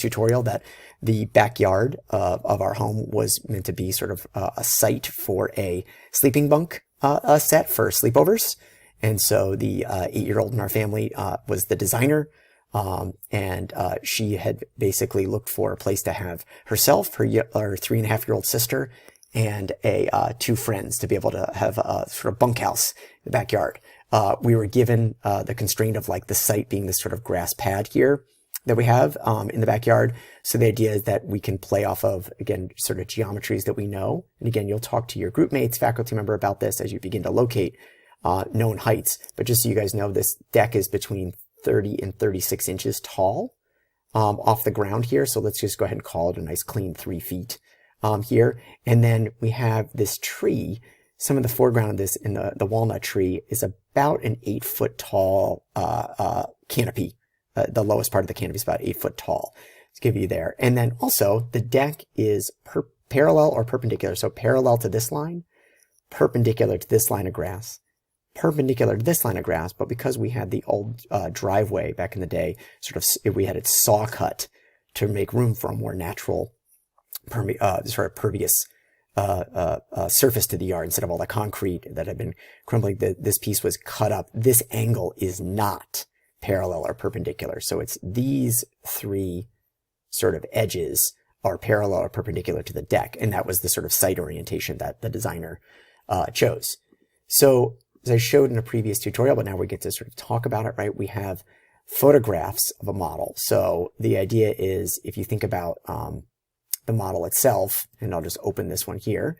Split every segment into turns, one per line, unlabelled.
tutorial that the backyard of our home was meant to be sort of a site for a sleeping bunk set for sleepovers. And so the 8-year-old in our family was the designer. And she had basically looked for a place to have herself, her 3.5-year-old sister, and two friends to be able to have a sort of bunkhouse in the backyard. We were given the constraint of like the site being this sort of grass pad here that we have in the backyard. So the idea is that we can play off of, again, sort of geometries that we know. And again, you'll talk to your group mates, faculty member about this as you begin to locate known heights. But just so you guys know, this deck is between 30 and 36 inches tall off the ground here. So let's just go ahead and call it a nice clean 3 feet here. And then we have this tree. Some of the foreground of this in the walnut tree is about an 8-foot tall canopy. The lowest part of the canopy is about 8 foot tall. Let's give you there. And then also the deck is parallel or perpendicular. So parallel to this line, perpendicular to this line of grass, perpendicular to this line of grass. But because we had the old driveway back in the day, we had it saw cut to make room for a more natural, sort of pervious surface to the yard instead of all the concrete that had been crumbling. This piece was cut up. This angle is not parallel or perpendicular. So it's these 3 sort of edges are parallel or perpendicular to the deck. And that was the sort of site orientation that the designer chose. So as I showed in a previous tutorial, but now we get to sort of talk about it, right? We have photographs of a model. So the idea is if you think about the model itself, and I'll just open this one here,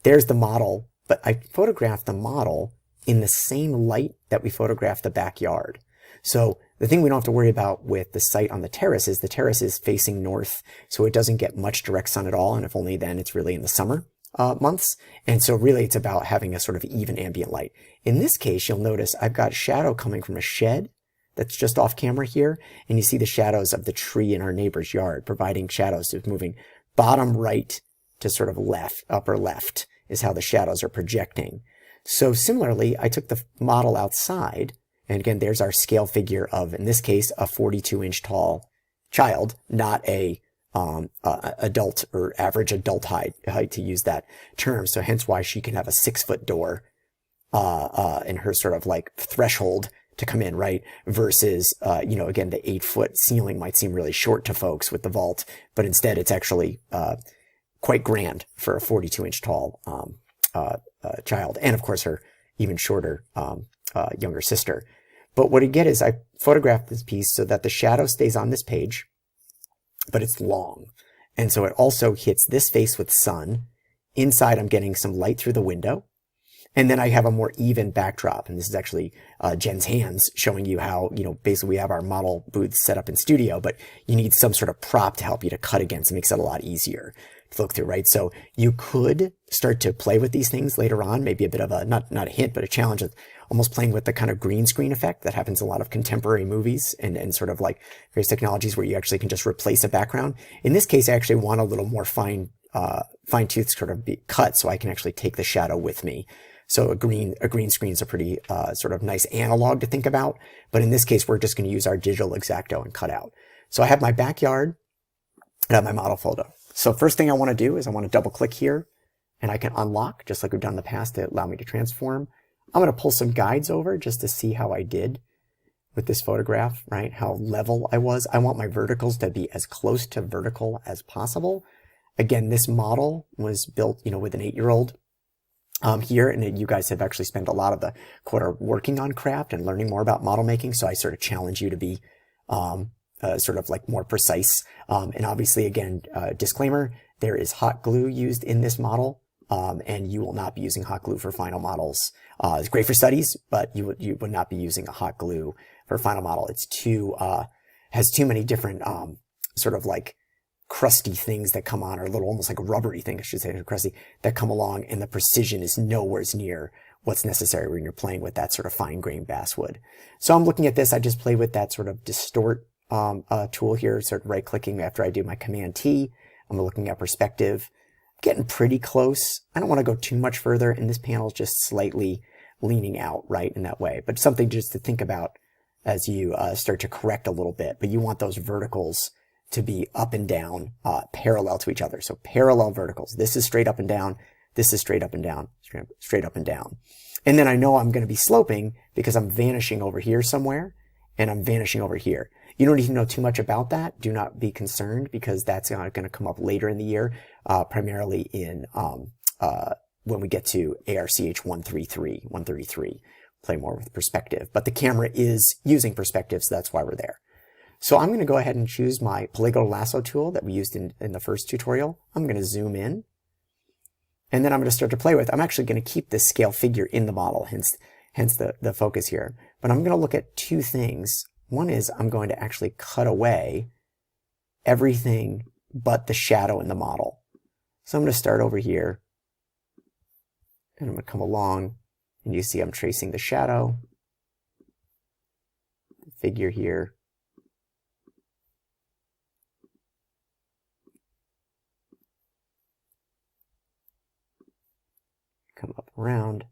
there's the model, but I photographed the model in the same light that we photographed the backyard. So the thing we don't have to worry about with the site on the terrace is facing north, so it doesn't get much direct sun at all, and if only then it's really in the summer months. And so really it's about having a sort of even ambient light. In this case, you'll notice I've got shadow coming from a shed that's just off camera here, and you see the shadows of the tree in our neighbor's yard, providing shadows to moving bottom right to sort of left, upper left is how the shadows are projecting. So similarly, I took the model outside, and again, there's our scale figure of, in this case, a 42-inch tall child, not a adult or average adult height to use that term. So hence why she can have a 6-foot door in her sort of like threshold to come in, right? Versus, again, the 8-foot ceiling might seem really short to folks with the vault, but instead it's actually quite grand for a 42-inch tall child. And of course, her even shorter younger sister. But what I get is I photographed this piece so that the shadow stays on this page, but it's long. And so it also hits this face with sun. Inside, I'm getting some light through the window. And then I have a more even backdrop. And this is actually Jen's hands showing you how, basically we have our model booth set up in studio, but you need some sort of prop to help you to cut against. It makes it a lot easier to look through, right? So you could start to play with these things later on, maybe a bit of a, not a hint, but a challenge of almost playing with the kind of green screen effect that happens in a lot of contemporary movies and sort of like various technologies where you actually can just replace a background. In this case, I actually want a little more fine-tooth sort of cut so I can actually take the shadow with me. So a green screen is a pretty sort of nice analog to think about. But in this case, we're just going to use our digital X-Acto and cut out. So I have my backyard and I have my model photo. So first thing I want to do is I want to double click here and I can unlock just like we've done in the past to allow me to transform. I'm going to pull some guides over just to see how I did with this photograph, right? How level I was. I want my verticals to be as close to vertical as possible. Again, this model was built, with an 8-year-old here, and you guys have actually spent a lot of the quarter working on craft and learning more about model making. So I sort of challenge you to be sort of like more precise. And obviously, again, disclaimer, there is hot glue used in this model, and you will not be using hot glue for final models. It's great for studies, but you would not be using a hot glue for a final model. It's has too many different sort of like crusty things that come on, or little almost like rubbery things, I should say, crusty, that come along, and the precision is nowhere near what's necessary when you're playing with that sort of fine-grained basswood. So I'm looking at this, I just play with that sort of distort tool here, sort of right-clicking after I do my Command-T. I'm looking at perspective, getting pretty close. I don't want to go too much further, and this panel is just slightly leaning out, right, in that way. But something just to think about as you start to correct a little bit. But you want those verticals to be up and down, parallel to each other. So parallel verticals. This is straight up and down. This is straight up and down, straight up and down. And then I know I'm going to be sloping because I'm vanishing over here somewhere and I'm vanishing over here. You don't need to know too much about that. Do not be concerned because that's going to come up later in the year, primarily in when we get to ARCH 133. Play more with perspective. But the camera is using perspective, so that's why we're there. So I'm going to go ahead and choose my polygonal lasso tool that we used in the first tutorial. I'm going to zoom in. And then I'm going to start to play with. I'm actually going to keep this scale figure in the model, hence the focus here. But I'm going to look at two things. One is I'm going to actually cut away everything but the shadow in the model. So I'm going to start over here. And I'm going to come along. And you see I'm tracing the shadow, the figure here. Come up around.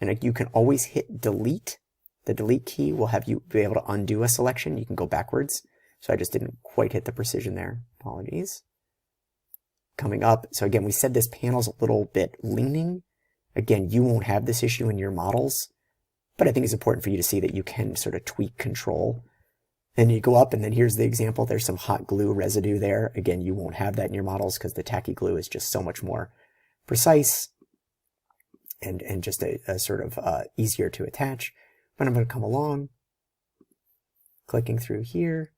And you can always hit delete. The delete key will have you be able to undo a selection. You can go backwards. So I just didn't quite hit the precision there. Apologies. Coming up. So again, we said this panel's a little bit leaning. Again, you won't have this issue in your models, but I think it's important for you to see that you can sort of tweak control. And you go up, and then here's the example. There's some hot glue residue there. Again, you won't have that in your models because the tacky glue is just so much more precise and just a sort of easier to attach. But I'm going to come along, clicking through here.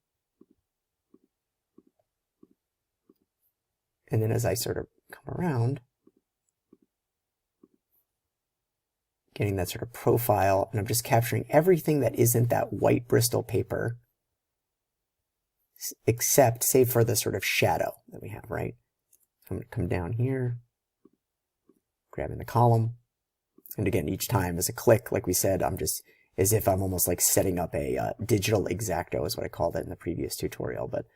And then as I sort of come around, getting that sort of profile, and I'm just capturing everything that isn't that white Bristol paper, except, save for the sort of shadow that we have, right? I'm going to come down here, grabbing the column, and again, each time as a click, like we said, I'm just, as if I'm almost like setting up a digital X-Acto is what I called it in the previous tutorial, but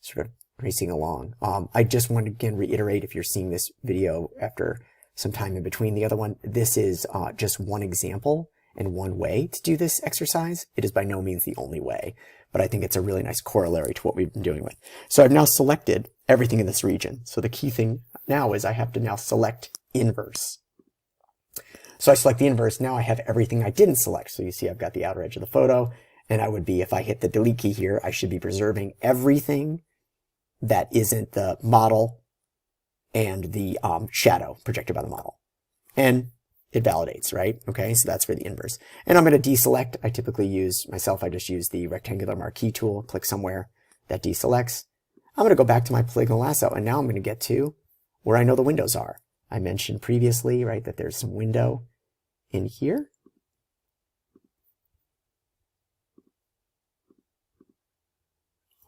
sort of racing along. I just want to again reiterate, if you're seeing this video after some time in between the other one, this is just one example and one way to do this exercise. It is by no means the only way, but I think it's a really nice corollary to what we've been doing with. So I've now selected everything in this region. So the key thing now is I have to now select inverse. So I select the inverse. Now I have everything I didn't select. So you see I've got the outer edge of the photo, and I would be, if I hit the delete key here, I should be preserving everything that isn't the model and the shadow projected by the model. And it validates, right? Okay, so that's for the inverse. And I'm going to deselect. I typically use, I just use the rectangular marquee tool, click somewhere, that deselects. I'm going to go back to my polygonal lasso, and now I'm going to get to where I know the windows are. I mentioned previously, right, that there's some window in here.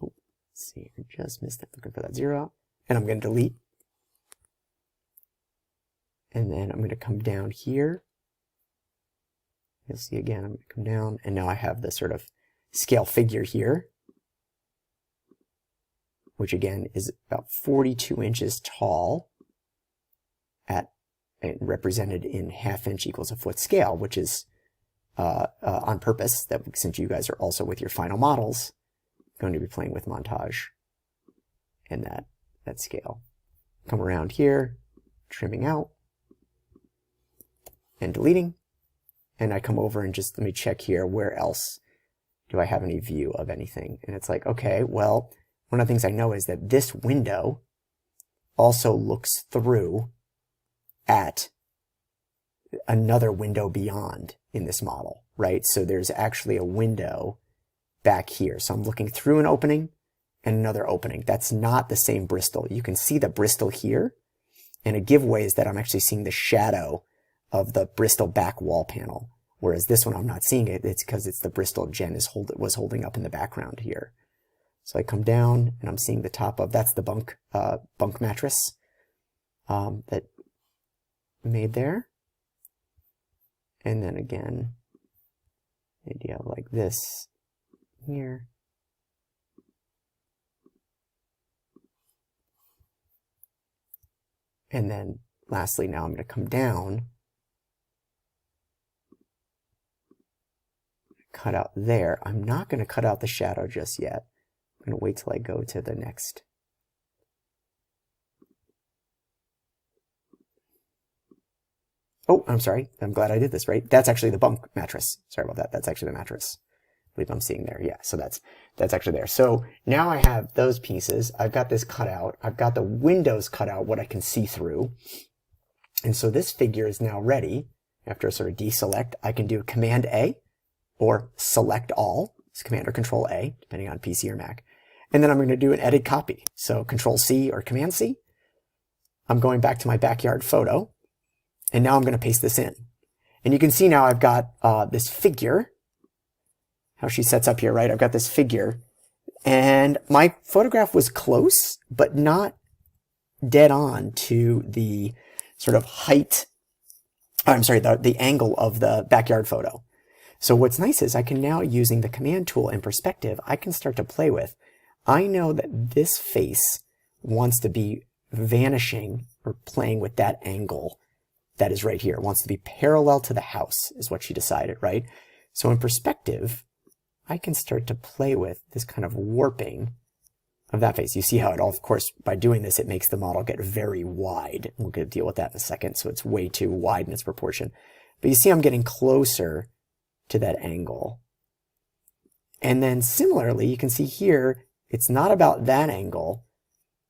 Oh, let's see, I just missed it, looking for that 0. And I'm going to delete. And then I'm going to come down here. You'll see again, I'm going to come down, and now I have the sort of scale figure here, which again is about 42 inches tall and represented in 1/2 inch equals a foot scale, which is on purpose, that since you guys are also with your final models, going to be playing with montage and that scale. Come around here, trimming out, and deleting. And I come over and just let me check here, where else do I have any view of anything? And it's like, okay, well, one of the things I know is that this window also looks through at another window beyond in this model, right? So there's actually a window back here. So I'm looking through an opening and another opening. That's not the same Bristol. You can see the Bristol here, and a giveaway is that I'm actually seeing the shadow of the Bristol back wall panel, whereas this one I'm not seeing it. It's because it's the Bristol Jen was holding up in the background here. So I come down and I'm seeing the top of, that's the bunk mattress that made there. And then again, the idea of like this here. And then lastly, now I'm going to come down, cut out there. I'm not going to cut out the shadow just yet. I'm going to wait till I go to the next. Oh, I'm sorry. I'm glad I did this, right? That's actually the bunk mattress. Sorry about that. That's actually the mattress. I believe I'm seeing there. Yeah, so that's actually there. So now I have those pieces. I've got this cut out. I've got the windows cut out, what I can see through. And so this figure is now ready. After I sort of deselect, I can do Command A or Select All. It's Command or Control A, depending on PC or Mac. And then I'm going to do an edit copy. So Control C or Command C. I'm going back to my backyard photo. And now I'm going to paste this in. And you can see now I've got this figure, how she sets up here, right? I've got this figure. And my photograph was close, but not dead on to the sort of height, I'm sorry, the angle of the backyard photo. So what's nice is I can now, using the command tool and perspective, I can start to play with. I know that this face wants to be vanishing or playing with that angle that is right here. It wants to be parallel to the house is what she decided, right? So in perspective, I can start to play with this kind of warping of that face. You see how it all, of course, by doing this, it makes the model get very wide. We're going to deal with that in a second. So it's way too wide in its proportion. But you see I'm getting closer to that angle. And then similarly, you can see here, it's not about that angle.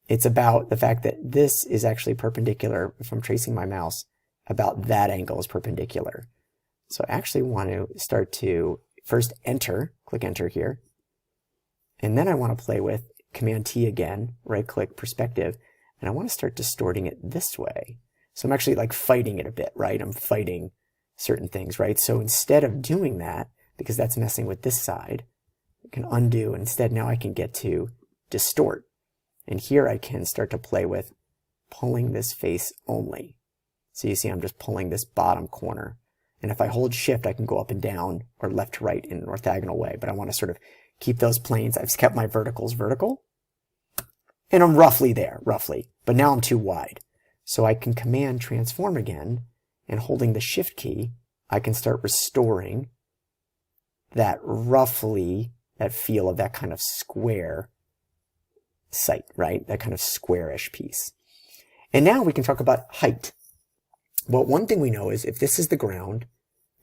It's about the fact that this is actually perpendicular. If I'm tracing my mouse, about that angle is perpendicular. So I actually want to start to first enter, click enter here. And then I want to play with Command T again, right click perspective. And I want to start distorting it this way. So I'm actually like fighting it a bit, right? I'm fighting certain things, right? So instead of doing that, because that's messing with this side, I can undo. Instead, now I can get to distort. And here I can start to play with pulling this face only. So you see I'm just pulling this bottom corner. And if I hold shift, I can go up and down or left to right in an orthogonal way. But I want to sort of keep those planes. I've kept my verticals vertical. And I'm roughly there, roughly. But now I'm too wide. So I can command transform again. And holding the shift key, I can start restoring that roughly, that feel of that kind of square sight, right? That kind of squarish piece. And now we can talk about height. Well, one thing we know is if this is the ground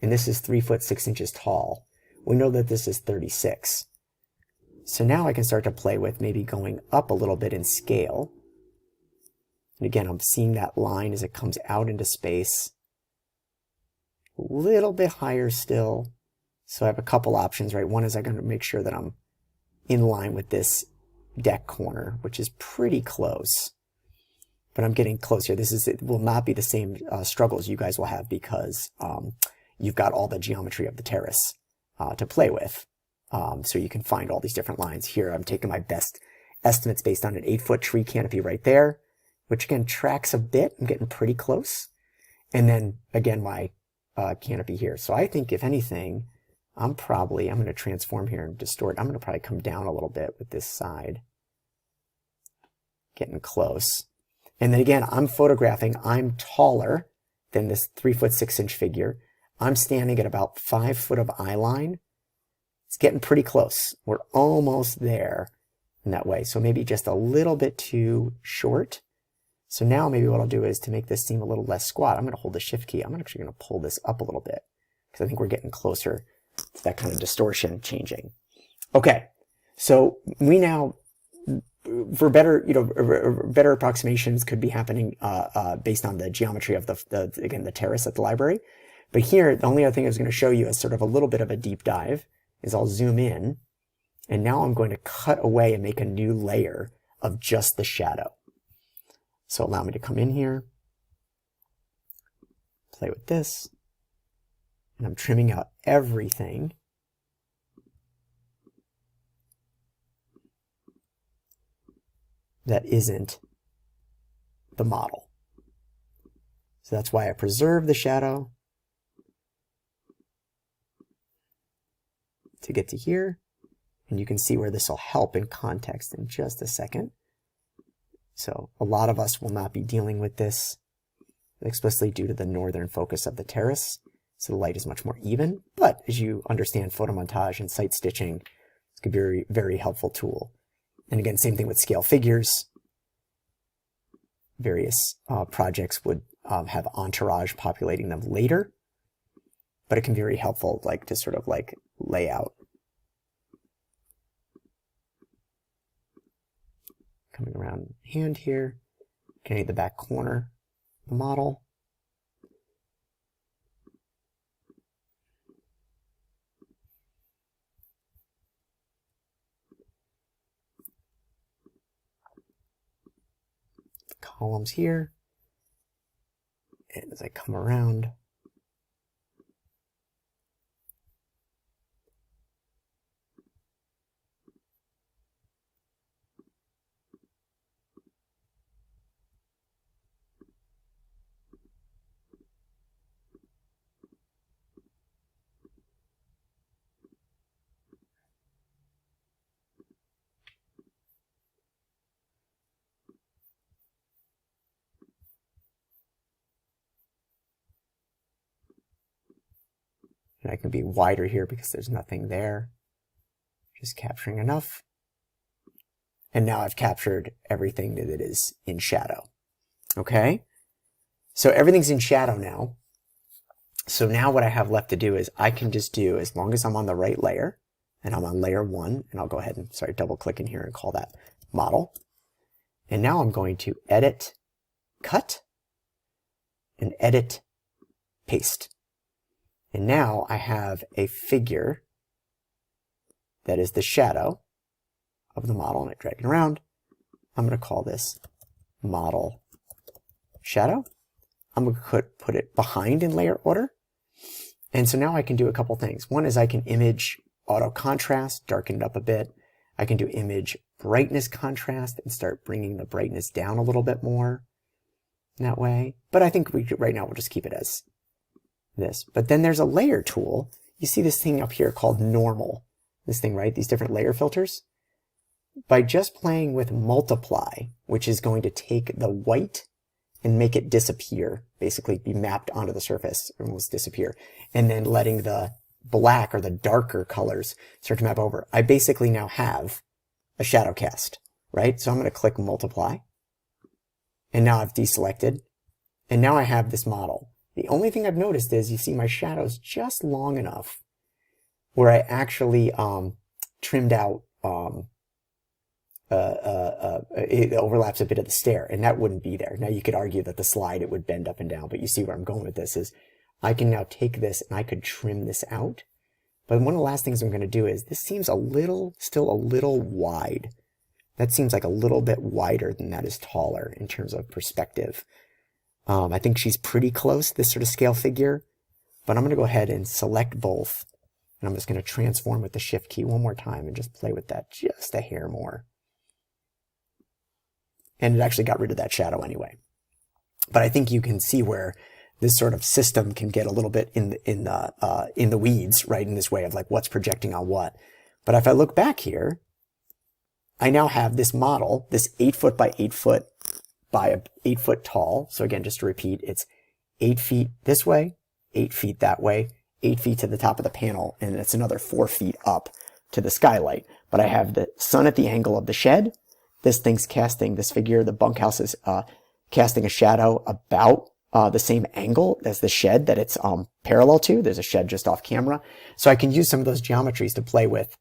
and this is 3 foot 6 inches tall, we know that this is 36. So now I can start to play with maybe going up a little bit in scale. And again, I'm seeing that line as it comes out into space. A little bit higher still. So I have a couple options, right? One is I'm going to make sure that I'm in line with this deck corner, which is pretty close. But I'm getting close here. It will not be the same struggles you guys will have because you've got all the geometry of the terrace to play with. So you can find all these different lines. Here I'm taking my best estimates based on an 8-foot tree canopy right there, which again tracks a bit. I'm getting pretty close. And then again, my canopy here. So I think if anything, I'm going to transform here and distort. I'm going to probably come down a little bit with this side. Getting close. And then again, I'm photographing, I'm taller than this 3 foot 6 inch figure. I'm standing at about 5 foot of eye line. It's getting pretty close. We're almost there in that way. So maybe just a little bit too short. So now maybe what I'll do is to make this seem a little less squat, I'm going to hold the shift key. I'm actually going to pull this up a little bit because I think we're getting closer to that kind of distortion changing. Okay. So we now, for better, better approximations could be happening based on the geometry of again, the terrace at the library. But here, the only other thing I was going to show you as sort of a little bit of a deep dive is I'll zoom in, and now I'm going to cut away and make a new layer of just the shadow. So allow me to come in here, play with this, and I'm trimming out everything. That isn't the model. So that's why I preserve the shadow to get to here. And you can see where this will help in context in just a second. So a lot of us will not be dealing with this explicitly due to the northern focus of the terrace. So the light is much more even. But as you understand photomontage and site stitching, it's a very, very helpful tool. And again, same thing with scale figures. Various projects would have entourage populating them later, but it can be very helpful, like to sort of like lay out. Coming around hand here, getting the back corner of the model. The columns here. And as I come around, and I can be wider here because there's nothing there. Just capturing enough. And now I've captured everything that it is in shadow. Okay? So everything's in shadow now. So now what I have left to do is I can just do, as long as I'm on the right layer, and I'm on layer 1, and I'll go ahead and, double click in here and call that model. And now I'm going to edit, cut, and edit, paste. And now I have a figure that is the shadow of the model, and I drag it around. I'm going to call this model shadow. I'm going to put it behind in layer order. And so now I can do a couple things. One is I can image auto contrast, darken it up a bit. I can do image brightness contrast and start bringing the brightness down a little bit more that way. But I think right now we'll just keep it as this. But then there's a layer tool. You see this thing up here called normal. This thing, right? These different layer filters. By just playing with multiply, which is going to take the white and make it disappear, basically be mapped onto the surface, almost disappear, and then letting the black or the darker colors start to map over, I basically now have a shadow cast, right? So I'm going to click multiply, and now I've deselected, and now I have this model. The only thing I've noticed is you see my shadows just long enough where I actually trimmed out, it overlaps a bit of the stair, and that wouldn't be there. Now you could argue that the slide, it would bend up and down, but you see where I'm going with this is I can now take this and I could trim this out. But one of the last things I'm going to do is this seems still a little wide. That seems like a little bit wider than that is taller in terms of perspective. I think she's pretty close, this sort of scale figure, but I'm going to go ahead and select both. And I'm just going to transform with the shift key one more time and just play with that just a hair more. And it actually got rid of that shadow anyway. But I think you can see where this sort of system can get a little bit in the weeds, right? In this way of like what's projecting on what. But if I look back here, I now have this model, this 8 foot by 8 foot by 8 foot tall. So again, just to repeat, it's 8 feet this way, 8 feet that way, 8 feet to the top of the panel, and it's another 4 feet up to the skylight. But I have the sun at the angle of the shed. This thing's casting, this figure, the bunkhouse is casting a shadow about the same angle as the shed that it's parallel to. There's a shed just off camera. So I can use some of those geometries to play with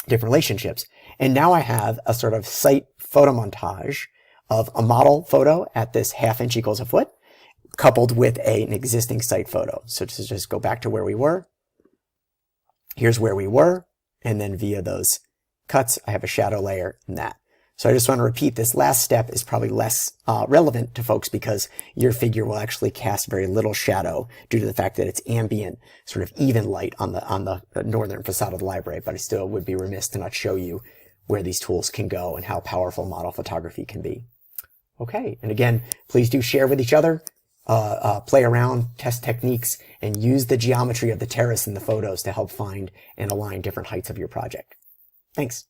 different relationships. And now I have a sort of site photomontage of a model photo at this 1/2 inch equals a foot, coupled with an existing site photo. So to just go back to where we were, here's where we were, and then via those cuts, I have a shadow layer in that. So I just want to repeat, this last step is probably less relevant to folks because your figure will actually cast very little shadow due to the fact that it's ambient, sort of even light on the northern facade of the library. But I still would be remiss to not show you where these tools can go and how powerful model photography can be. Okay, and again, please do share with each other, play around, test techniques, and use the geometry of the terrace in the photos to help find and align different heights of your project. Thanks.